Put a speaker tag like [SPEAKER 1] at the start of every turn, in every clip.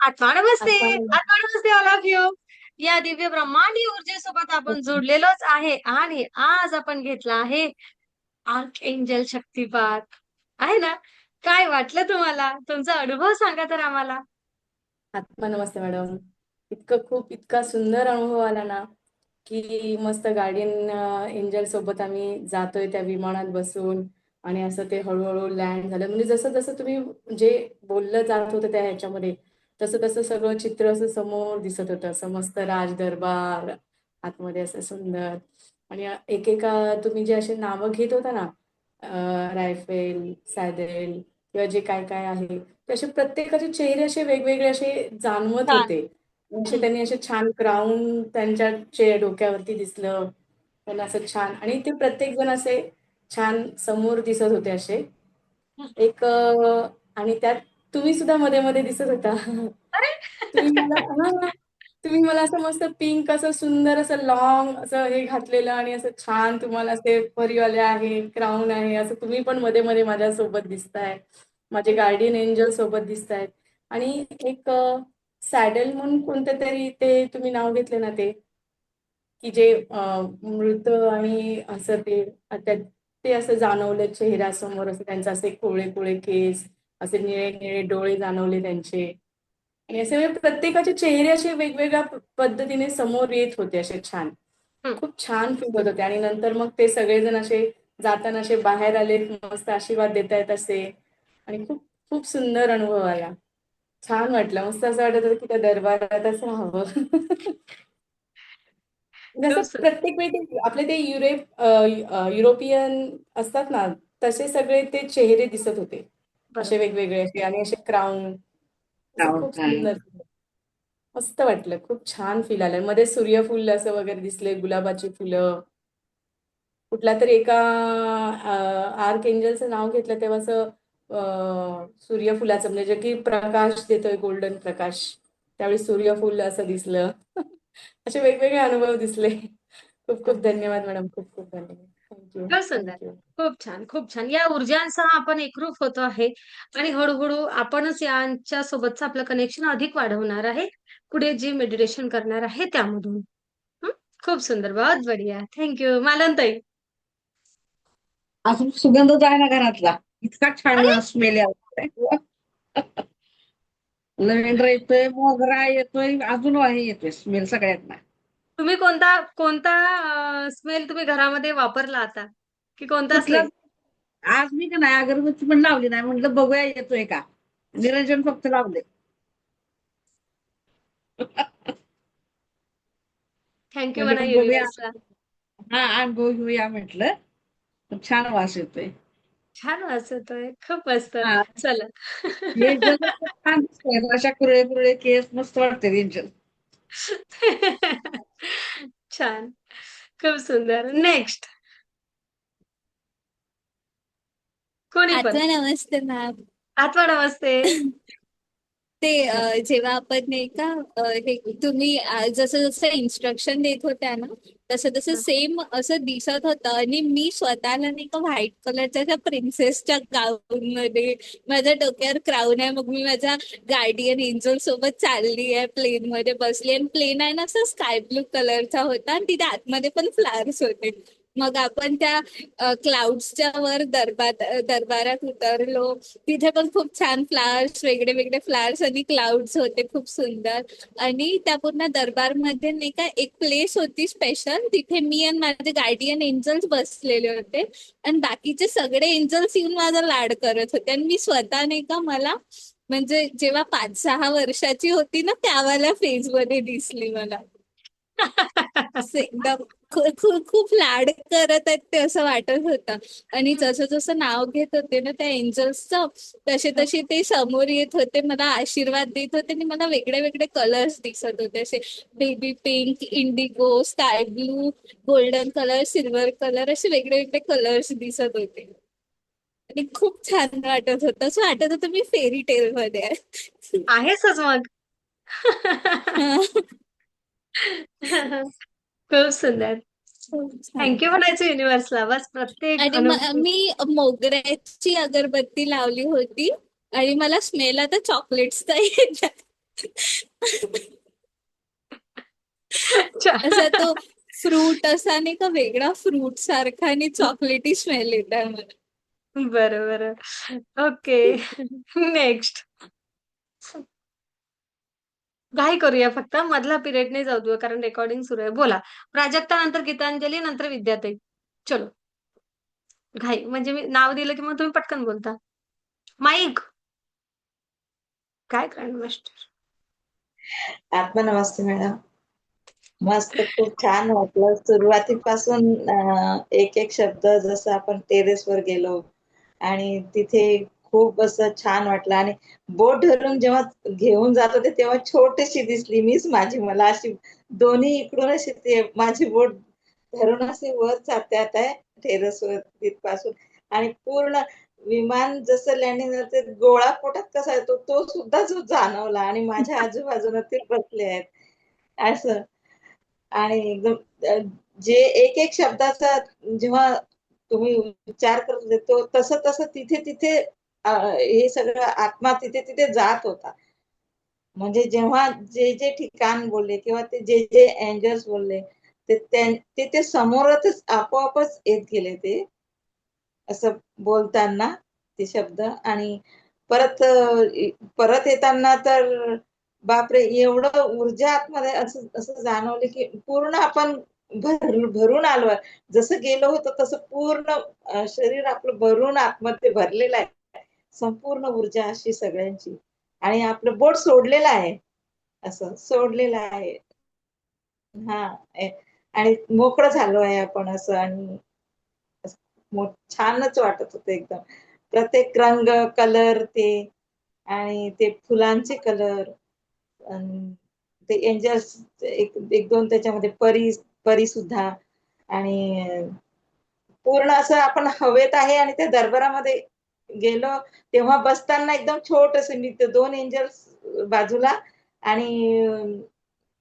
[SPEAKER 1] आत्मा नमस्ते.
[SPEAKER 2] आपण
[SPEAKER 1] आत्मा नमस्ते ऑल ऑफ यू. या दिव्य ब्रह्मांडी ऊर्जेसोबत आपण जोडलेलोच आहे आणि आज आपण घेतला आहे आर्क एंजल शक्तिपात. आहे ना? काय वाटलं तुम्हाला? तुमचा अनुभव सांगा तर आम्हाला.
[SPEAKER 2] आत्मा नमस्ते मॅडम. इतका सुंदर अनुभव आला ना, की मस्त गार्डियन एंजल सोबत आम्ही जातोय त्या विमानात बसून आणि असं ते हळूहळू लँड झालं. म्हणजे जसं जसं तुम्ही जे बोललं जात होतं त्या ह्याच्यामध्ये, तसं तसं सगळं चित्र असं समोर दिसत होतं. असं मस्त राजदरबार आतमध्ये असं सुंदर. आणि एकेका तुम्ही जे असे नावं घेत होता ना, रायफेल, सॅडेल किंवा जे काय काय आहे, ते असे प्रत्येकाचे चेहरे असे वेगवेगळे असे जाणवत
[SPEAKER 1] छान.
[SPEAKER 2] होते. असे
[SPEAKER 1] हं.
[SPEAKER 2] त्यांनी असे छान क्राऊन त्यांच्या डोक्यावरती दिसलं. त्यांना असं छान आणि ते प्रत्येक जण असे छान समोर दिसत होते असे. एक आणि त्यात तुम्ही सुद्धा मध्ये मध्ये दिसत होता.
[SPEAKER 1] अरे!
[SPEAKER 2] तुम्ही मला हां, तुम्ही मला असं मस्त पिंक असं सुंदर असं लाँग असं हे घातलेलं आणि असं छान तुम्हाला असे परीवाले आहे, क्राउन आहे, असं तुम्ही पण मध्ये-मध्ये माझ्यासोबत दिसताय. माझे गार्डियन एंजल सोबत दिसतायत आणि एक सॅडल म्हणून कोणतेतरी ते तुम्ही नाव घेतले ना ते, की जे मृत आणि असं ते असं जाणवलं चेहऱ्यासमोर असं त्यांचे असे कोवळे-कोवळे केस, असे निळे-निळे डोळे जाणवले त्यांचे. आणि असे म्हणजे प्रत्येकाचे चेहरे असे वेगवेगळ्या पद्धतीने समोर येत होते असे छान.
[SPEAKER 1] हं.
[SPEAKER 2] खूप छान फील होत होते आणि नंतर मग ते सगळेजण असे जाताना असे बाहेर आले, मस्त आशीर्वाद देतायत असे आणि खूप खूप सुंदर अनुभव आला. छान वाटलं. मस्त असं वाटत होतं की त्या दरबारातच राहावं.
[SPEAKER 1] खूप
[SPEAKER 2] जसं
[SPEAKER 1] सुंदर.
[SPEAKER 2] प्रत्येक वेळी ते आपले ते युरोपियन असतात ना, तसे सगळे ते चेहरे दिसत होते. असे
[SPEAKER 1] बरोबर.
[SPEAKER 2] वेगवेगळे असे आणि असे क्राउन असं खूप सुंदर. मस्त वाटलं. खूप छान फील आलं. मध्ये सूर्यफूल असं वगैरे दिसले, गुलाबाची फुलं. कुठल्यातरी एका आर्क एंजलचं नाव घेतलं तेव्हा असं सूर्यफुलाचं म्हणजे जे की प्रकाश देतोय गोल्डन प्रकाश. त्यावेळी सूर्यफूल असं दिसलं. असे वेगवेगळे अनुभव दिसले. खूप खूप धन्यवाद मॅडम. खूप खूप धन्यवाद. थँक
[SPEAKER 1] खूप सुंदर.
[SPEAKER 2] यू.
[SPEAKER 1] खूप छान, खूप छान. या ऊर्जांसह आपण एकरूप होतो आहे आणि हळू-हळू आपणच यांच्या सोबतचं आपलं कनेक्शन अधिक वाढवणार आहे. पुढे जी मेडिटेशन करणार आहे त्यामधून. हं. खूप सुंदर. बहुत बढ़िया. Thank you. मालनताई.
[SPEAKER 3] अजून सुगंधच आहे ना घरातला. इतका छान
[SPEAKER 1] अरे!
[SPEAKER 3] स्मेल येतोय. लव्हेंडर येतोय, मोगरा येतोय, अजून आहे येतोय स्मेल सगळ्यात ना.
[SPEAKER 1] तुम्ही कोणता कोणता स्मेल तुम्ही घरामध्ये वापरला आता? की कोणता
[SPEAKER 3] कुठला
[SPEAKER 1] स्मेल?
[SPEAKER 3] आज मी का नाही अगरबत्ती पण लावली नाही. म्हटलं बघूया येतोय का. निरंजन फक्त लावले.
[SPEAKER 1] थँक यू म्हणा
[SPEAKER 3] म्हटलं बघूया.
[SPEAKER 1] युनिव्हर्सला.
[SPEAKER 3] हा अनुभव घेऊया म्हटलं. छान वास येतोय.
[SPEAKER 1] छान वास येतोय. खूप मस्त.
[SPEAKER 3] हा
[SPEAKER 1] चला.
[SPEAKER 3] एंजल खूप छान दिसतोय. अशा कुरळे कुरळे केस मस्त वाटते एंजल.
[SPEAKER 1] छान. खूप सुंदर. नेक्स्ट. कोणी पण.
[SPEAKER 4] आत्मा नमस्ते मॅम.
[SPEAKER 1] आठवा नमस्ते.
[SPEAKER 4] ते जेव्हा आपण नाही का हे तुम्ही जसं जसं इन्स्ट्रक्शन देत होत्या ना, तसं तसं
[SPEAKER 1] हं.
[SPEAKER 4] सेम असं दिसत होतं आणि मी स्वतःला नाही का व्हाईट कलरच्या त्या प्रिन्सेसच्या गाऊन मध्ये माझ्या डोक्यावर क्राऊन आहे. मग मी माझ्या गार्डियन एंजल सोबत चालली आहे, प्लेन मध्ये बसली आणि प्लेन आहे ना असं स्काय ब्लू कलरचा होता आणि तिथे आतमध्ये पण फ्लावर्स होते. मग आपण त्या क्लाउड्सच्या वर दरबारात उतरलो. तिथे पण खूप छान फ्लावर्स, वेगळे वेगळे फ्लावर्स आणि क्लाउड्स होते, खूप सुंदर. आणि त्या पूर्ण दरबारमध्ये नाही का एक प्लेस होती स्पेशल, तिथे मी आणि माझे गार्डियन एंजल्स बसलेले होते आणि बाकीचे सगळे एंजल्स येऊन माझा लाड करत होते आणि मी स्वतः नाही का मला म्हणजे जेव्हा 5-6 वर्षाची होती ना त्यावाल्या फेज मध्ये दिसली मला. असं एकदम खूप खूप लाड करत आहेत ते असं वाटत होतं. आणि जसं जसं नाव घेत होते ना त्या एंजल्सचं, तसे तसे ते समोर येत होते, मला आशीर्वाद देत होते आणि मला वेगळे वेगळे कलर्स दिसत होते, असे baby pink, Indigo, sky blue, golden colour, silver colour, असे वेगळे वेगळे कलर्स दिसत होते आणि खूप छान वाटत होतं. असं वाटत होतं मी फेरी टेल मध्ये आहे.
[SPEAKER 1] आहेसच मग.
[SPEAKER 4] हा,
[SPEAKER 1] खूप सुंदर.
[SPEAKER 4] खूप छान.
[SPEAKER 1] थँक यू म्हणायचं युनिव्हर्सला. बस प्रत्येक
[SPEAKER 4] आणि
[SPEAKER 1] अनुभव.
[SPEAKER 4] मी मोगऱ्याची अगरबत्ती लावली होती आणि मला स्मेल आता चॉकलेट्सचा येत आहे.
[SPEAKER 1] छान.
[SPEAKER 4] असा तो फ्रूट असा नाही का वेगळा फ्रूट सारखा आणि चॉकलेटी स्मेल येत आहे मला.
[SPEAKER 1] बरं बरं. ओके. नेक्स्ट. घाई करूया फक्त मधला पिरियड नाही जाऊ देऊ कारण रेकॉर्डिंग सुरू आहे. बोला. प्राजक्ता नंतर गीतांजली नंतर विद्याताई. चलो. घाई म्हणजे मी नाव दिलं की मग तुम्ही पटकन बोलता. माईक. काय ग्रँड मास्टर.
[SPEAKER 5] आत्मनमस्ते मॅडम. मस्त खूप छान वाटलं सुरुवातीपासून एक एक शब्द जसं आपण टेरेसवर गेलो आणि तिथे खूप असं छान वाटलं आणि बोट धरून जेव्हा घेऊन जात होते तेव्हा छोटीशी दिसली मीच मला अशी दोन्ही इकडून अशी ते माझी बोट धरून असे वर जात्यात आहे टेरेसवर तिथपासून आणि पूर्ण विमान जसं लँडिंग झालं ते गोळा पोटात कसा येतो तो सुद्धा जो जाणवला आणि माझ्या आजूबाजूला ते बसले आहेत असं आणि एकदम जे एक एक शब्दाचा जेव्हा तुम्ही उच्चार करत होते तो तसं तसं तिथे तिथे हे सगळं आत्मा तिथे तिथे जात होता. म्हणजे जेव्हा जे जे ठिकाण बोलले किंवा ते जे जे एंजल्स बोलले ते समोरच आपोआपच येत गेले ते असं बोलताना ते शब्द आणि परत परत येताना तर बापरे एवढं ऊर्जा आतमध्ये असं असं जाणवलं की पूर्ण आपण भरून आलोय जसं गेलो होतो तसं पूर्ण शरीर आपलं भरून आतमध्ये भरलेलं आहे संपूर्ण ऊर्जा अशी सगळ्यांची आणि आपलं बोट सोडलेलं आहे असं सोडलेलं आहे हा आणि मोकळं झालो आहे आपण असं आणि छानच वाटत होतं एकदम प्रत्येक रंग कलर ते आणि ते फुलांचे कलर ते एंजल्स एक दोन त्याच्यामध्ये परी सुद्धा आणि पूर्ण असं आपण हवेत आहे आणि त्या दरबारामध्ये गेलो तेव्हा बसताना एकदम छोटस मी ते दोन एंजल्स बाजूला आणि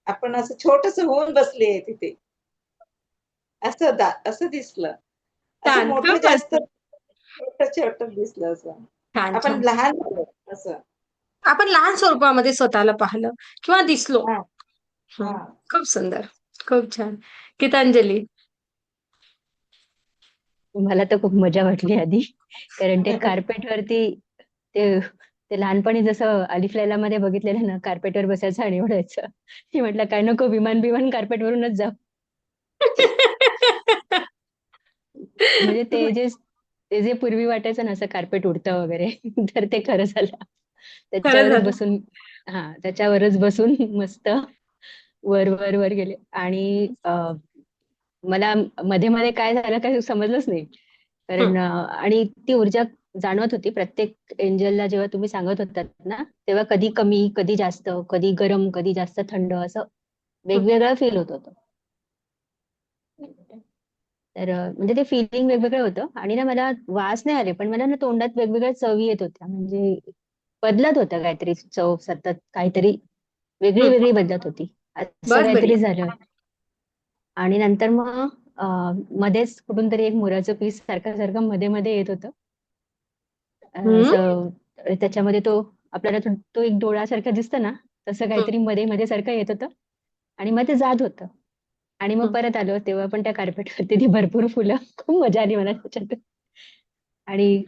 [SPEAKER 5] आपण असं छोटस होऊन बसले तिथे असं दिसलं असं
[SPEAKER 1] छान.
[SPEAKER 5] मोठं
[SPEAKER 1] खूप
[SPEAKER 5] जास्त
[SPEAKER 1] मस्त.
[SPEAKER 5] छोट दिसलं असं
[SPEAKER 1] छान
[SPEAKER 5] आपण
[SPEAKER 1] छान.
[SPEAKER 5] लहान झालो असं
[SPEAKER 1] आपण लहान स्वरूपामध्ये स्वतःला पाहिलं किंवा दिसलो.
[SPEAKER 5] हा
[SPEAKER 1] हं.
[SPEAKER 5] हा
[SPEAKER 1] खूप सुंदर. खूप छान. गीतांजली.
[SPEAKER 6] मला तर खूप मजा वाटली आधी कारण ते कार्पेट वरती ते ते लहानपणी जसं अलिफ लैला मध्ये बघितलेलं ना कार्पेटवर बसायचं आणि उडायचं मी म्हटलं काय नको विमान कार्पेट वरूनच जाऊ म्हणजे ते जे पूर्वी वाटायचं ना असं कार्पेट उडतं वगैरे तर ते खरं झालं
[SPEAKER 1] खरं
[SPEAKER 6] त्याच्यावरच
[SPEAKER 1] झालं.
[SPEAKER 6] बसून त्याच्यावरच बसून मस्त वर वर वर गेले आणि मला मध्ये मध्ये काय झालं काही समजलंच नाही
[SPEAKER 1] हं.
[SPEAKER 6] कारण आणि ती ऊर्जा जाणवत होती प्रत्येक एंजलला जेव्हा तुम्ही सांगत होतात ना तेव्हा कधी कमी कधी जास्त कधी गरम कधी जास्त थंड असं
[SPEAKER 1] हं.
[SPEAKER 6] वेगवेगळं फील होत होतं तर म्हणजे ते फिलिंग वेगवेगळं होतं आणि ना मला वास नाही आले पण मला ना तोंडात वेगवेगळ्या चवी येत होत्या म्हणजे बदलत होतं काहीतरी चव सतत काहीतरी वेगळी
[SPEAKER 1] हं.
[SPEAKER 6] वेगळी बदलत होती असं
[SPEAKER 1] बहुत
[SPEAKER 6] काहीतरी
[SPEAKER 1] बढिया.
[SPEAKER 6] झालं आणि नंतर मग मध्येच कुठून तरी एक मोराचं पीस सारखं सारखं मध्ये मध्ये येत होतं
[SPEAKER 1] हं.
[SPEAKER 6] असं त्याच्यामध्ये तो आपल्याला तो एक डोळ्यासारखं दिसतं ना तसं
[SPEAKER 1] हं.
[SPEAKER 6] काहीतरी मध्ये मध्ये सारखं येत होतं आणि मग ते जात होतं आणि मग
[SPEAKER 1] हं.
[SPEAKER 6] परत आलो तेव्हा पण त्या कार्पेटवरती ती भरपूर फुलं खूप मजा आली मला त्याच्यात आणि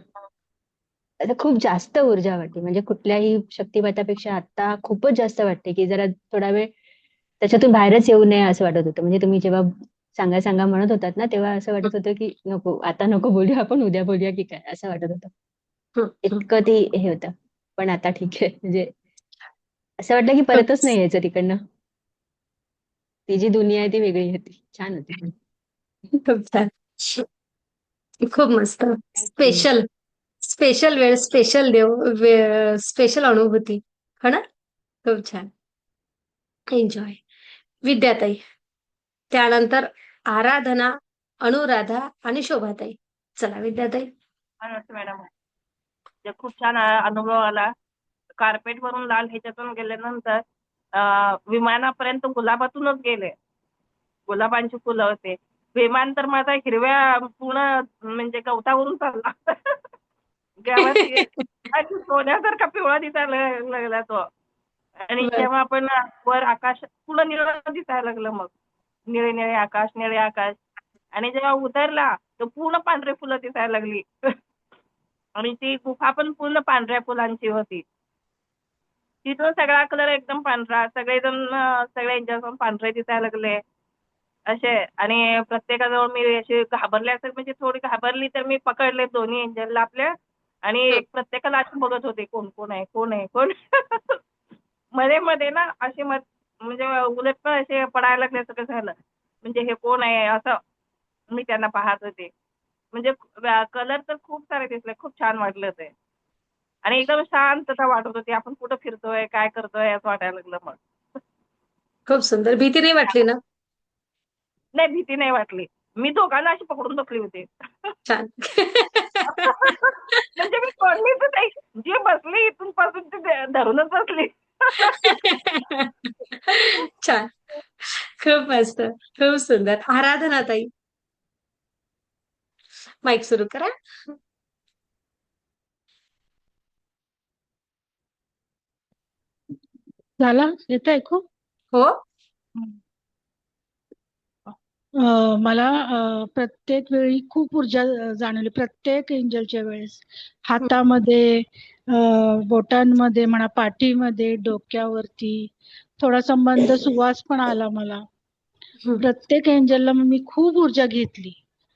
[SPEAKER 6] आता खूप जास्त ऊर्जा वाटते म्हणजे कुठल्याही शक्तिपातापेक्षा आता खूपच जास्त वाटते की जरा थोडा वेळ त्याच्यातून बाहेरच येऊ नये असं वाटत होतं म्हणजे तुम्ही जेव्हा सांगा सांगा म्हणत होतात ना तेव्हा असं
[SPEAKER 1] हं.
[SPEAKER 6] वाटत होतं की नको आता नको बोलूया आपण उद्या बोलूया की काय असं वाटत होतं
[SPEAKER 1] हं. हं.
[SPEAKER 6] इतकं ते हे होतं पण आता ठीक आहे म्हणजे असं वाटलं की
[SPEAKER 1] खूप
[SPEAKER 6] परतच नाही यायचं तिकडनं ती जी दुनिया आहे ती वेगळी होती छान होती पण
[SPEAKER 1] खूप छान. खूप मस्त.
[SPEAKER 6] Thank you
[SPEAKER 1] special. स्पेशल वेळ, स्पेशल स्पेशल अनुभूती. हो ना? खूप छान. एन्जॉय. विद्याताई. त्यानंतर आराधना, अनुराधा आणि शोभाताई. चला विद्याताई.
[SPEAKER 7] नमस्ते मॅडम. खूप छान अनुभव आला. कार्पेट वरून लाल ह्याच्यातून गेल्यानंतर विमानापर्यंत गुलाबातूनच गेले. गुलाबांची फुलं होते. विमान तर माझा हिरव्या पूर्ण म्हणजे गवतावरून चालला. गवत आणि सोन्यासारखा पिवळा दिसायला लागला तो. आणि
[SPEAKER 1] बर
[SPEAKER 7] जेव्हा आपण वर आकाश पूर्ण निळं दिसायला लागलं मग. निळे निळे आकाश, निळे आकाश. आणि जेव्हा उतरला तर पूर्ण पांढरे फुलं दिसायला लागली. आणि ती गुफा पण पूर्ण पांढऱ्या फुलांची होती. तिथून सगळा कलर एकदम पांढरा. सगळेजण सगळे एंजल पण पांढरे दिसायला लागले. असे आणि प्रत्येकाजवळ मी अशी घाबरले असेल म्हणजे थोडी घाबरली तर मी पकडले दोन्ही एंजलला आपल्या आणि प्रत्येकाला असं बघत होते कोण कोण आहे कोण आहे कोण. मध्ये मध्ये ना असे म्हणजे उलट पण असे पडायला लागले सगळं झालं. म्हणजे हे कोण आहे असं मी त्यांना पाहत होते. म्हणजे कलर तर खूप सारे दिसले. खूप छान वाटलं ते. आणि एकदम शांतता वाटत होती. आपण कुठं फिरतोय, काय करतोय असं वाटायला लागलं मग.
[SPEAKER 1] खूप सुंदर. भीती नाही वाटली ना?
[SPEAKER 7] नाही भीती नाही वाटली. मी दोघांना अशी पकडून बसली होते.
[SPEAKER 1] छान.
[SPEAKER 7] म्हणजे मी कोणीच नाही. जी बसली इथून पासून ती धरूनच बसली.
[SPEAKER 1] छान. खूप मस्त. खूप सुंदर. आराधना ताई, माईक सुरू करा.
[SPEAKER 8] झाला येतं ऐकू?
[SPEAKER 1] हो.
[SPEAKER 8] मला प्रत्येक वेळी खूप ऊर्जा जाणवली प्रत्येक एंजलच्या वेळेस. हातामध्ये, बोटांमध्ये म्हणा, पाठीमध्ये, डोक्यावरती थोडासा मंद सुवास पण आला मला. प्रत्येक एंजलला मी खूप ऊर्जा घेतली.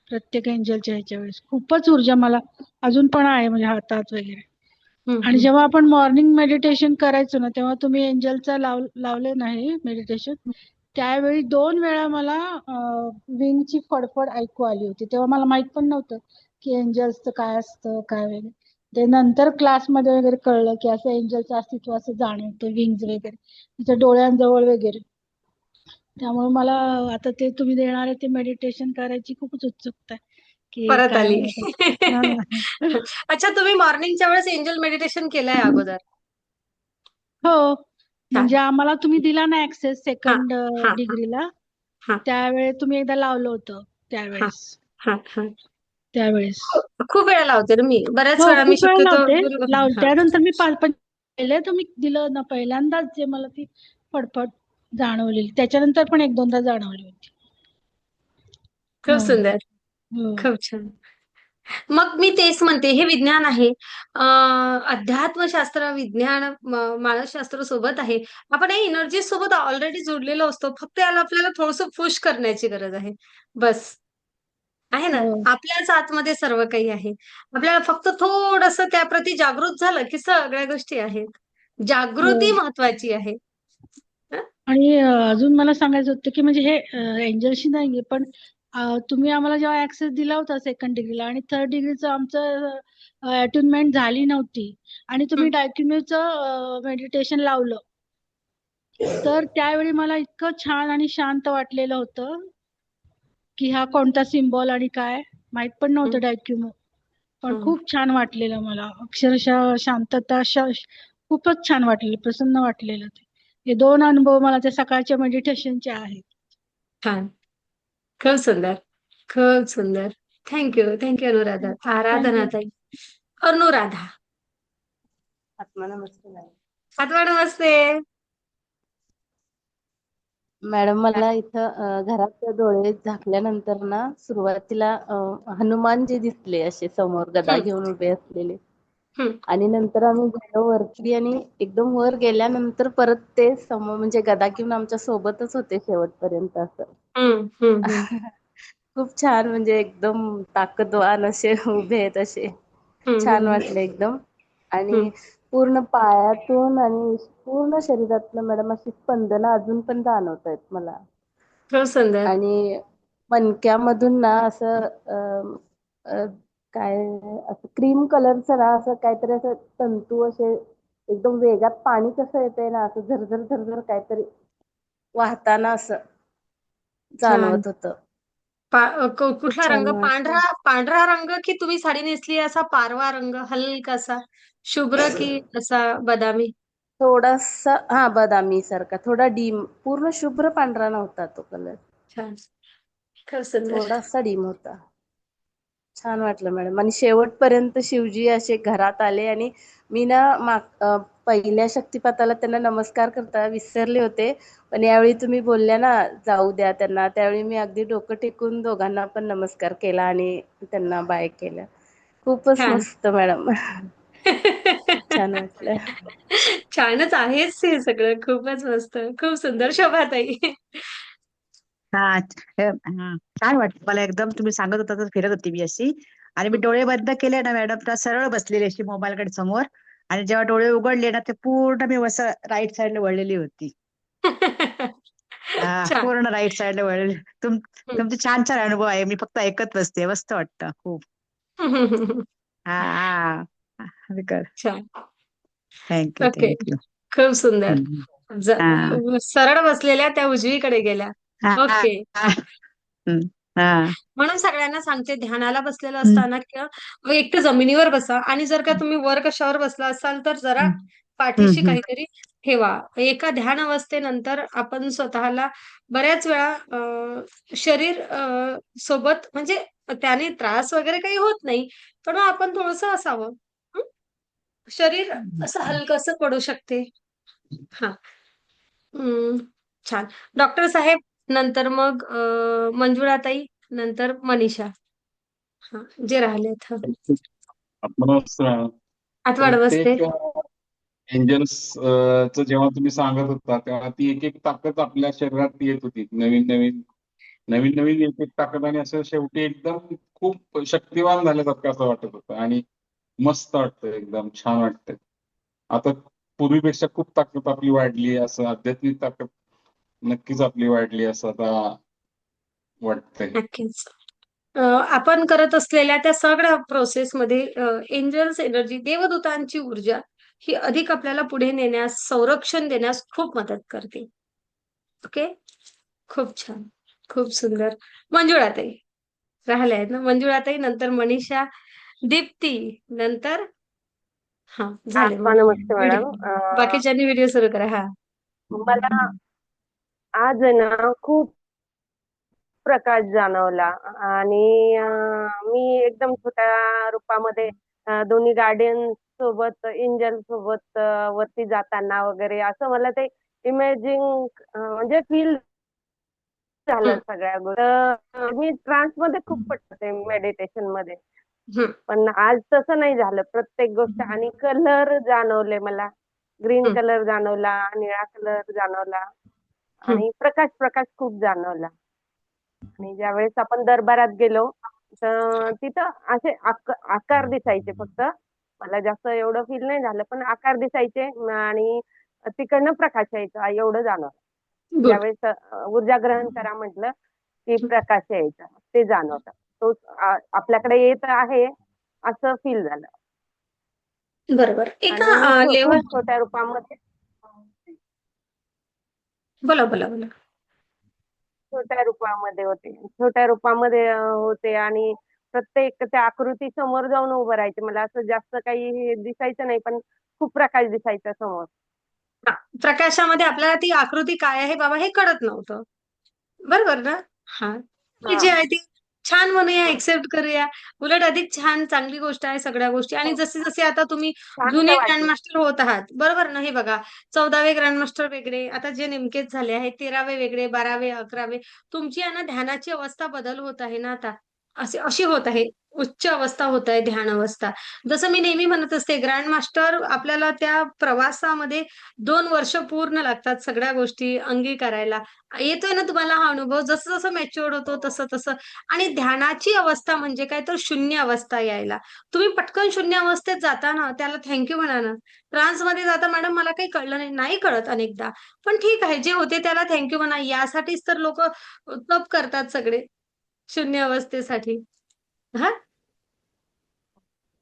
[SPEAKER 8] प्रत्येक एंजलच्या ह्याच्या वेळेस खूपच ऊर्जा मला अजून पण आहे म्हणजे हातात वगैरे. आणि जेव्हा आपण मॉर्निंग मेडिटेशन करायचो ना तेव्हा तुम्ही एंजलचा लावले नाही मेडिटेशन, त्यावेळी 2 वेळा मला विंगची फडफड ऐकू आली होती. तेव्हा मला माहित पण नव्हतं की एंजल्सचं काय असतं काय वगैरे. ते नंतर क्लासमध्ये वगैरे कळलं की असं एंजलचं अस्तित्व असं जाणवतं, विंग्स वगैरे तिच्या डोळ्यांजवळ वगैरे. त्यामुळे मला आता ते तुम्ही देणारे ते मेडिटेशन करायची खूपच उत्सुकता आहे की
[SPEAKER 1] परत
[SPEAKER 8] काय
[SPEAKER 1] आली.
[SPEAKER 8] मला
[SPEAKER 1] अच्छा, तुम्ही मॉर्निंगच्या वेळेस एंजल मेडिटेशन केलंय अगोदर?
[SPEAKER 8] हो,
[SPEAKER 1] छान.
[SPEAKER 8] म्हणजे आम्हाला तुम्ही दिला ना ऍक्सेस
[SPEAKER 1] हा
[SPEAKER 8] सेकंड
[SPEAKER 1] हा
[SPEAKER 8] डिग्रीला,
[SPEAKER 1] हा
[SPEAKER 8] त्यावेळेस तुम्ही एकदा लावलं होतं
[SPEAKER 1] हा हा हा.
[SPEAKER 8] त्यावेळेस.
[SPEAKER 1] खूप वेळा लावते ना मी. बऱ्याच
[SPEAKER 8] हो,
[SPEAKER 1] वेळा मी
[SPEAKER 8] खूप वेळा
[SPEAKER 1] शक्यतो
[SPEAKER 8] लावते.
[SPEAKER 1] हा.
[SPEAKER 8] त्यानंतर मी पण पहिले तर मी दिलं ना पहिल्यांदाच जे मला ती फडफड जाणवलेली, त्याच्यानंतर पण 1-2दा जाणवली होती.
[SPEAKER 1] खूप
[SPEAKER 8] हो,
[SPEAKER 1] सुंदर.
[SPEAKER 8] हो.
[SPEAKER 1] खूप छान. मग मी तेच म्हणते, हे विज्ञान आहे. अध्यात्मशास्त्र, विज्ञान, मानसशास्त्र सोबत आहे. आपण या एनर्जी सोबत ऑलरेडी जोडलेलो असतो. फक्त याला आपल्याला थोडंसं पुश करण्याची गरज आहे. बस. आहे ना?
[SPEAKER 8] हो,
[SPEAKER 1] आपल्याच आतमध्ये सर्व काही आहे. आपल्याला फक्त थोडंसं त्याप्रती जागृत झालं, की सगळ्या गोष्टी आहेत. जागृती
[SPEAKER 8] हो.
[SPEAKER 1] महत्वाची आहे. हं?
[SPEAKER 8] आणि अजून मला सांगायचं होतं की म्हणजे हे एंजलशी नाहीये पण तुम्ही आम्हाला जेव्हा ऍक्सेस दिला होता सेकंड डिग्रीला आणि थर्ड डिग्रीचं आमचं अटेनमेंट झाली नव्हती आणि तुम्ही डायक्युमेचं मेडिटेशन लावलं, तर त्यावेळी मला इतकं छान आणि शांत वाटलेलं होतं की हा कोणता सिम्बॉल आणि काय माहित पण नव्हतं डायक्युमो. पण
[SPEAKER 1] हं.
[SPEAKER 8] खूप छान वाटलेलं मला. अक्षरशः शांतता खूपच छान वाटलेलं, प्रसन्न वाटलेलं ते. हे 2 अनुभव मला त्या सकाळच्या मेडिटेशनचे आहेत.
[SPEAKER 1] छान. खूप सुंदर. खूप सुंदर. Thank you. Thank you Anuradha.
[SPEAKER 8] Thank
[SPEAKER 1] Aradhana
[SPEAKER 8] you.
[SPEAKER 1] ताई. अनुराधा.
[SPEAKER 9] आत्मा नमस्ते मॅडम.
[SPEAKER 1] आत्मा नमस्ते.
[SPEAKER 9] मॅडम मला इथं घरात डोळे झाकल्यानंतर ना सुरुवातीला हनुमान जी दिसले असे समोर गदा
[SPEAKER 1] हं,
[SPEAKER 9] घेऊन उभे असलेले
[SPEAKER 1] हं,
[SPEAKER 9] आणि नंतर आम्ही गेलो वरती आणि एकदम वर गेल्यानंतर परत ते समोर म्हणजे गदा घेऊन आमच्या सोबतच होते शेवटपर्यंत असं.
[SPEAKER 1] हं, हं, हं,
[SPEAKER 9] खूप छान म्हणजे एकदम ताकदवान असे उभे आहेत असे.
[SPEAKER 1] हं,
[SPEAKER 9] छान
[SPEAKER 1] हं,
[SPEAKER 9] वाटलं एकदम.
[SPEAKER 1] हं.
[SPEAKER 9] आणि पूर्ण पायातून आणि पूर्ण शरीरातलं मॅडम अशी स्पंदनं अजून पण जाणवत आहेत मला.
[SPEAKER 1] खूप सुंदर.
[SPEAKER 9] आणि मणक्यामधून ना असं काय असं क्रीम कलरचं ना असं काहीतरी असं तंतू असे एकदम वेगात पाणी कसं येतंय ना असं झरझर झरझर काहीतरी वाहताना असं
[SPEAKER 1] छान.
[SPEAKER 9] जाणवत होतं. खूप
[SPEAKER 1] कुठला रंग?
[SPEAKER 9] छान वाटलं.
[SPEAKER 1] पांढरा रंग की तुम्ही साडी नेसली असा पारवा रंग, हलकासा शुभ्र की असा बदामी?
[SPEAKER 9] थोडासा हा बदामी सारखा थोडा डीम, पूर्ण शुभ्र पांढरा नव्हता तो कलर,
[SPEAKER 1] छान. खूप सुंदर.
[SPEAKER 9] थोडासा डीम होता. छान वाटलं मॅडम. आणि शेवटपर्यंत शिवजी असे घरात आले आणि मी ना पहिल्या शक्तिपाताला त्यांना नमस्कार करता विसरले होते. पण यावेळी तुम्ही बोलल्या ना जाऊ द्या त्यांना, त्यावेळी मी अगदी डोकं टेकून दोघांना पण नमस्कार केला आणि त्यांना बाय केलं. खूपच
[SPEAKER 1] छान.
[SPEAKER 9] मस्त मॅडम. खूप छान वाटलं.
[SPEAKER 1] छानच आहेच हे सगळं. खूपच मस्त. खूप सुंदर शोभाताई.
[SPEAKER 3] हा छान वाटलं मला एकदम. तुम्ही सांगत होता तर फिरत होती मी अशी, आणि मी डोळे बंद केले ना मॅडम, तर सरळ बसलेली अशी मोबाईलकडे समोर, आणि जेव्हा डोळे उघडले ना ते पूर्ण मी असं राईट साईडला वळलेली होती.
[SPEAKER 1] छान.
[SPEAKER 3] पूर्ण राईट साईडला वळलेली.
[SPEAKER 1] हं.
[SPEAKER 3] तुमचे छान छान अनुभव आहे. मी फक्त ऐकत बसते. मस्त वाटतं खूप. हा हा
[SPEAKER 1] छान.
[SPEAKER 3] Thank you
[SPEAKER 1] okay.
[SPEAKER 3] थँक्यू.
[SPEAKER 1] खूप सुंदर.
[SPEAKER 3] हा
[SPEAKER 1] सरळ बसलेल्या त्या उजवीकडे गेल्या.
[SPEAKER 3] हा
[SPEAKER 1] ओके.
[SPEAKER 3] हा हम्म, हा
[SPEAKER 1] म्हणून सगळ्यांना सांगते, ध्यानाला बसलेलं
[SPEAKER 3] हम्म,
[SPEAKER 1] असताना किंवा एक तर जमिनीवर बसा, आणि जर का तुम्ही वर कशावर बसला असाल तर जरा
[SPEAKER 3] हम्म,
[SPEAKER 1] पाठीशी
[SPEAKER 3] हम्म,
[SPEAKER 1] काहीतरी ठेवा. एका ध्यान अवस्थेनंतर आपण स्वतःला बऱ्याच वेळा शरीर सोबत म्हणजे त्याने त्रास वगैरे काही होत नाही, पण मग आपण थोडंसं असावं. हं? शरीर असं हलकसं पडू शकते. हा. छान. डॉक्टर साहेब, नंतर मग मंजुळाताई, नंतर मनीषा. हा, जे राहिलेत. हं.
[SPEAKER 10] आपणच
[SPEAKER 1] आठवड बसते.
[SPEAKER 10] प्रत्येक एंजल्स च जेव्हा तुम्ही सांगत होता तेव्हा ती एक एक ताकद आपल्या शरीरात येत होती. नवीन नवीन नवीन नवीन एक एक ताकद, आणि असं शेवटी एकदम खूप शक्तिवान झाल्यासारखं असं वाटत होतं, आणि मस्त वाटतं, एकदम छान वाटतंय. आता पूर्वीपेक्षा खूप ताकद आपली वाढली, असं आध्यात्मिक ताकद नक्कीच आपली वाढली असं आता वाटतंय.
[SPEAKER 1] नक्कीच. आपण करत असलेल्या त्या सगळ्या प्रोसेसमध्ये एंजल्स एनर्जी, देवदूतांची ऊर्जा ही अधिक आपल्याला पुढे नेण्यास, संरक्षण देण्यास खूप मदत करते. ओके. खूप छान. खूप सुंदर. मंजुळाताई राहिल्या आहेत ना? मंजुळाताई, नंतर मनीषा, दीप्ती, नंतर हा, झाले मग
[SPEAKER 11] नमस्ते मॅडम.
[SPEAKER 1] व्हिडिओ. बाकीच्यांनी व्हिडिओ सुरू करा. हा.
[SPEAKER 11] मला आज आहे ना खूप प्रकाश जाणवला, आणि मी एकदम छोट्या रूपामध्ये दोन्ही गार्डियन सोबत, एंजल सोबत वरती जाताना वगैरे असं मला ते इमेजिंग म्हणजे फील झालं
[SPEAKER 1] हं,
[SPEAKER 11] सगळ्या गोष्टी. मी ट्रान्स मध्ये खूप पडते मेडिटेशन मध्ये,
[SPEAKER 1] हं,
[SPEAKER 11] पण आज तसं नाही झालं. प्रत्येक गोष्ट, आणि कलर जाणवले मला. ग्रीन
[SPEAKER 1] हं,
[SPEAKER 11] कलर जाणवला, निळा कलर जाणवला,
[SPEAKER 1] हं.
[SPEAKER 11] आणि प्रकाश प्रकाश खूप जाणवला. आणि ज्यावेळेस आपण दरबारात गेलो तर तिथं असे आकार दिसायचे फक्त. मला जास्त एवढं फील नाही झालं, पण आकार दिसायचे, आणि तिकडनं प्रकाश यायचा एवढं जाणवलं.
[SPEAKER 1] गुड.
[SPEAKER 11] ज्यावेळेस ऊर्जा ग्रहण करा म्हटलं की प्रकाश यायचा, ते जाणवतं. तो आपल्याकडे येत आहे असं फील झालं.
[SPEAKER 1] बरोबर. एका
[SPEAKER 11] आणि मी
[SPEAKER 1] लेव्हल.
[SPEAKER 11] खूप छोट्या रूपामध्ये
[SPEAKER 1] बोला, बोला, बोला.
[SPEAKER 11] छोट्या रूपामध्ये होते, छोट्या रूपामध्ये होते, आणि प्रत्येक त्या आकृती समोर जाऊन उभं राहायचे. मला असं जास्त काही हे दिसायचं नाही, पण खूप प्रकाश दिसायचा समोर.
[SPEAKER 1] हां, प्रकाशामध्ये आपल्याला ती आकृती काय आहे बाबा हे कळत नव्हतं. बरोबर ना? हां. ती
[SPEAKER 11] हा
[SPEAKER 1] जी आहे ती छान म्हणूया, एक्सेप्ट करूया. उलट अधिक छान, चांगली गोष्ट आहे सगळ्या गोष्टी. आणि
[SPEAKER 11] हो,
[SPEAKER 1] जसे-जसे आता तुम्ही
[SPEAKER 11] शांत
[SPEAKER 1] जुने ग्रँड
[SPEAKER 11] वाटलं.
[SPEAKER 1] मास्टर होत आहात, बरोबर ना? हे बघा, 14वे ग्रँड मास्टर वेगळे, आता जे नेमकेच झाले आहेत, 13वे वेगळे, 12वे, 11वे. तुमची आहे ना ध्यानाची अवस्था बदल होत आहे ना आता. अशी होत आहे. उच्च अवस्था होत आहे, ध्यान अवस्था. जसं मी नेहमी म्हणत असते, ग्रँड मास्टर आपल्याला त्या प्रवासामध्ये 2 वर्ष पूर्ण लागतात सगळ्या गोष्टी अंगी करायला. येतोय ना तुम्हाला हा अनुभव? जसं-जसं मॅच्युअर्ड होतो तसं-तसं. आणि ध्यानाची अवस्था म्हणजे काय तर शून्य अवस्था यायला. तुम्ही पटकन शून्य अवस्थेत जाता ना, त्याला थँक यू म्हणा ना. ट्रान्समध्ये जाता, मॅडम मला काही कळलं नाही. नाही कळत अनेकदा. पण ठीक आहे, जे होते त्याला थँक यू म्हणा. यासाठीच तर लोकं तप करतात सगळे, शून्य अवस्थेसाठी. हां,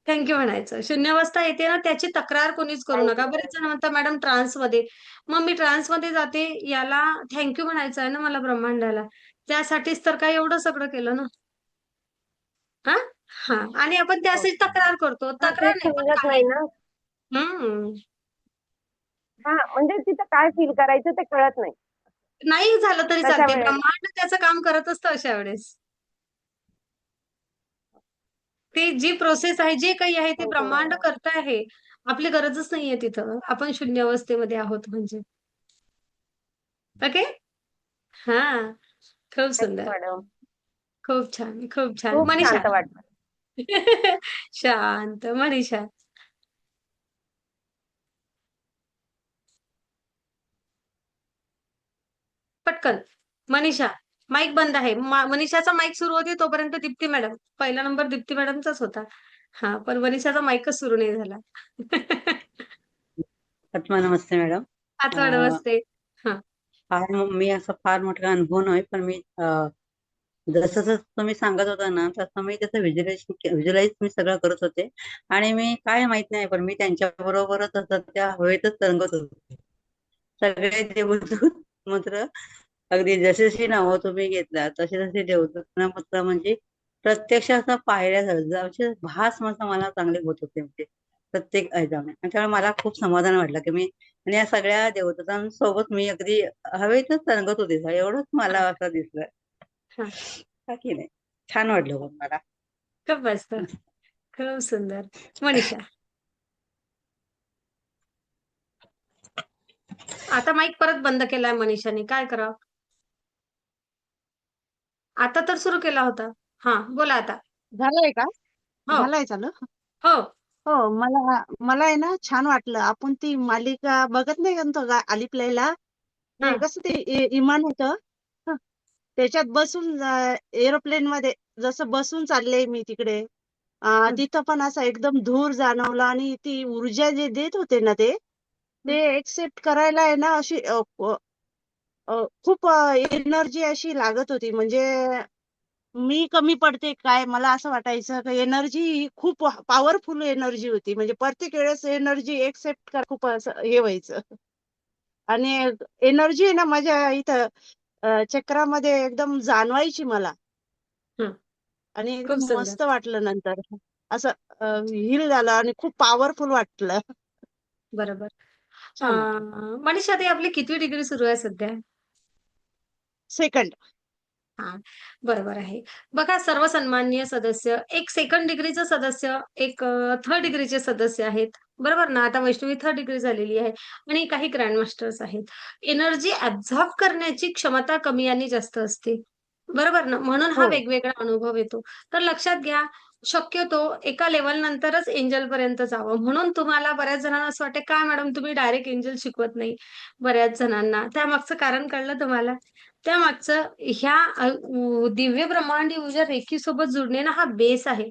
[SPEAKER 1] थँक यू म्हणायचं. शून्यावस्था येते ना, त्याची तक्रार कोणीच करू नका.
[SPEAKER 11] थँक्यू.
[SPEAKER 1] बरेच जण म्हणतात, मॅडम ट्रान्समध्ये. मग मी ट्रान्समध्ये जाते, याला थँक यू म्हणायचं आहे ना मला ब्रह्मांडाला. त्यासाठीच तर काय एवढं सगळं केलं ना. हां? हां. आणि आपण त्यासाठी तक्रार करतो.
[SPEAKER 11] हा, ते
[SPEAKER 1] तक्रार नाही, पण
[SPEAKER 11] समजत नाही
[SPEAKER 1] काळजी.
[SPEAKER 11] ना.
[SPEAKER 1] हं.
[SPEAKER 11] हा, म्हणजे तिथं काय फील करायचं ते कळत नाही
[SPEAKER 1] नाही झालं तरी
[SPEAKER 11] तशा
[SPEAKER 1] चालते.
[SPEAKER 11] वेळेला.
[SPEAKER 1] ब्रह्मांड त्याचं काम करत असतं अशा वेळेस. ती जी प्रोसेस आहे, जे काही आहे ते
[SPEAKER 11] थँक्यू
[SPEAKER 1] ब्रह्मांड
[SPEAKER 11] मॅडम.
[SPEAKER 1] करत आहे. आपली गरजच नाहीये तिथं. आपण शून्य अवस्थेमध्ये आहोत म्हणजे. ओके? हां. खूप
[SPEAKER 11] थँक्यू
[SPEAKER 1] सुंदर.
[SPEAKER 11] मॅडम.
[SPEAKER 1] खूप छान, खूप छान.
[SPEAKER 11] खूप
[SPEAKER 1] मनीषा.
[SPEAKER 11] शांत वाटलं.
[SPEAKER 1] शांत. मनीषा. पटकन. मनीषा. माईक बंद आहे. मनीषाचा माईक सुरू होते तोपर्यंत दीप्ती मॅडम. पहिला नंबर दीप्ती मॅडमचाच होता. हां, पण मनीषाचा माईकच सुरू नाही झाला.
[SPEAKER 12] आत्मा नमस्ते मॅडम.
[SPEAKER 1] आठवण नमस्ते. हां.
[SPEAKER 12] मी असा फार मोठा अनुभव नाही, पण मी जसं जसं तुम्ही सांगत होता ना, तसं मी त्याचं व्हिज्युअलाइज मी सगळं करत होते. आणि मी काय माहित नाही, पण मी त्यांच्या बरोबरच असं त्या हवेतच तरंगत होते. सगळे देवदूत मंत्र अगदी जसे जशी नावं तुम्ही घेतला तसे तसे देवदूत मंत्र म्हणजे प्रत्यक्ष असं पायऱ्या असे भास मस्त मला चांगले होत होते, म्हणजे प्रत्येक ह्याच्यामध्ये. आणि त्यामुळे मला खूप समाधान वाटलं की मी आणि या सगळ्या देवदूतांसोबत मी अगदी हवेतच तरंगत होते. एवढंच मला
[SPEAKER 1] हां,
[SPEAKER 12] असं दिसलं.
[SPEAKER 1] हां.
[SPEAKER 12] हा की नाही? छान वाटलं पण मला.
[SPEAKER 1] खूप मस्त. खूप सुंदर. मनीषा. आता माईक परत बंद केलाय मनीषाने. काय करावं? आता तर सुरू केला होता. हां, बोला आता.
[SPEAKER 3] झालंय का?
[SPEAKER 1] हो,
[SPEAKER 3] झालंय चालू?
[SPEAKER 1] हो.
[SPEAKER 3] हो, मला मला आहे ना छान वाटलं. आपण ती मालिका बघत नाही का तो आलिफ लैला? ते
[SPEAKER 1] हां,
[SPEAKER 3] कसं ते इमान होतं. हं, त्याच्यात बसून एरोप्लेन मध्ये जसं बसून चालले मी तिकडे.
[SPEAKER 1] हं,
[SPEAKER 3] तिथं पण असं एकदम धूर जाणवला आणि ती ऊर्जा जे देत होते ना ते
[SPEAKER 1] हं.
[SPEAKER 3] एक्सेप्ट करायला आहे ना अशी खूप एनर्जी अशी लागत होती. म्हणजे मी कमी पडते काय मला असं वाटायचं की एनर्जी खूप पॉवरफुल एनर्जी होती. म्हणजे प्रत्येक वेळेस एनर्जी एक्सेप्ट कर खूप असं हे व्हायचं. आणि एनर्जी आहे ना माझ्या इथं चक्रामध्ये एकदम जाणवायची मला.
[SPEAKER 1] हं.
[SPEAKER 3] आणि
[SPEAKER 1] खूप
[SPEAKER 3] एकदम
[SPEAKER 1] सुंदर.
[SPEAKER 3] मस्त वाटलं नंतर. असं हील झालं आणि खूप पॉवरफुल वाटलं.
[SPEAKER 1] बरोबर.
[SPEAKER 3] छान वाटलं.
[SPEAKER 1] मनीषा ताई आपली कितवी डिग्री सुरू आहे सध्या?
[SPEAKER 3] सेकंड.
[SPEAKER 1] हां, बरोबर आहे. बघा सर्व सन्माननीय सदस्य, एक सेकंड डिग्रीचं सदस्य, एक थर्ड डिग्रीचे सदस्य आहेत. बरोबर ना? आता वैष्णवी थर्ड डिग्री झालेली आहे आणि काही ग्रँड मास्टर्स आहेत. एनर्जी ॲब्झॉर्ब करण्याची क्षमता कमी आणि जास्त असते. बरोबर ना? म्हणून हा
[SPEAKER 3] हो.
[SPEAKER 1] वेगवेगळा अनुभव येतो. तर लक्षात घ्या, शक्यतो एका लेव्हलनंतरच एंजलपर्यंत जावं. म्हणून तुम्हाला बऱ्याच जणांना असं वाटतं, "काय मॅडम तुम्ही डायरेक्ट एंजल शिकवत नाही." बऱ्याच जणांना. त्यामागचं कारण कळलं तुम्हाला? त्यामागचं ह्या दिव्य ब्रह्मांडी ऊर्जा रेखीसोबत जुडणे ना हा बेस आहे.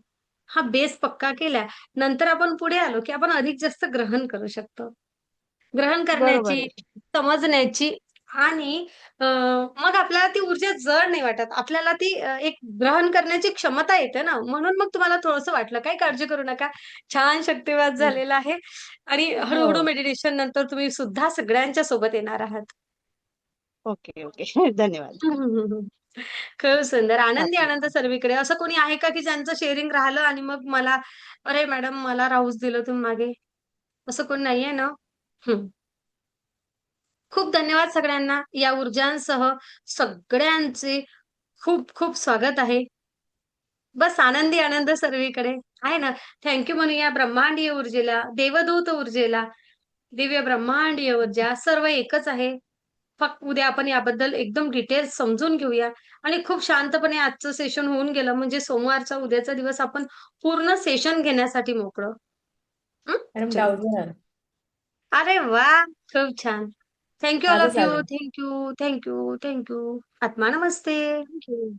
[SPEAKER 1] हा बेस पक्का केला, नंतर आपण पुढे आलो, की आपण अधिक जास्त ग्रहण करू शकतो. ग्रहण
[SPEAKER 3] बरोबर
[SPEAKER 1] करण्याची,
[SPEAKER 3] आहे.
[SPEAKER 1] समजण्याची आणि मग आपल्याला ती ऊर्जा जड नाही वाटत. आपल्याला ती एक ग्रहण करण्याची क्षमता येते ना, म्हणून मग तुम्हाला थोडंसं वाटलं. काही काळजी करू नका. छान शक्तिवाद
[SPEAKER 3] हं.
[SPEAKER 1] झालेला आहे आणि हळू-हळू
[SPEAKER 3] हो.
[SPEAKER 1] मेडिटेशन नंतर तुम्ही सुद्धा सगळ्यांच्या सोबत येणार आहात.
[SPEAKER 3] Okay, okay. धन्यवाद.
[SPEAKER 1] हं, हं, हं, हं. खूप सुंदर. आनंदी
[SPEAKER 3] चालेल.
[SPEAKER 1] आनंद सर्वीकडे. असं कोणी आहे का, की ज्यांचं शेअरिंग राहिलं आणि मग मला, "अरे मॅडम मला राहूच दिलं तुम्ही मागे." असं कोणी नाहीये ना? हं. खूप धन्यवाद सगळ्यांना. या ऊर्जांसह सगळ्यांचे खूप खूप स्वागत आहे. बस आनंदी आनंद सर्वीकडे आहे ना. थँक म्हणूया ब्रह्मांडीय ऊर्जेला, देवदूत ऊर्जेला, दिव्य ब्रह्मांडीय ऊर्जा सर्व एकच आहे. फक्त उद्या आपण याबद्दल एकदम डिटेल्स समजून घेऊया आणि खूप शांतपणे आजचं सेशन होऊन गेलं म्हणजे सोमवारचा उद्याचा दिवस आपण पूर्ण सेशन घेण्यासाठी मोकळं. हं?
[SPEAKER 2] मॅडम
[SPEAKER 1] चलो.
[SPEAKER 2] डावलून
[SPEAKER 1] अरे वाह! खूप छान. थँक ऑल
[SPEAKER 2] माझं
[SPEAKER 1] ऑफ यू.
[SPEAKER 2] चालेल.
[SPEAKER 1] Thank you, thank you, thank you. आत्मा नमस्ते. थँक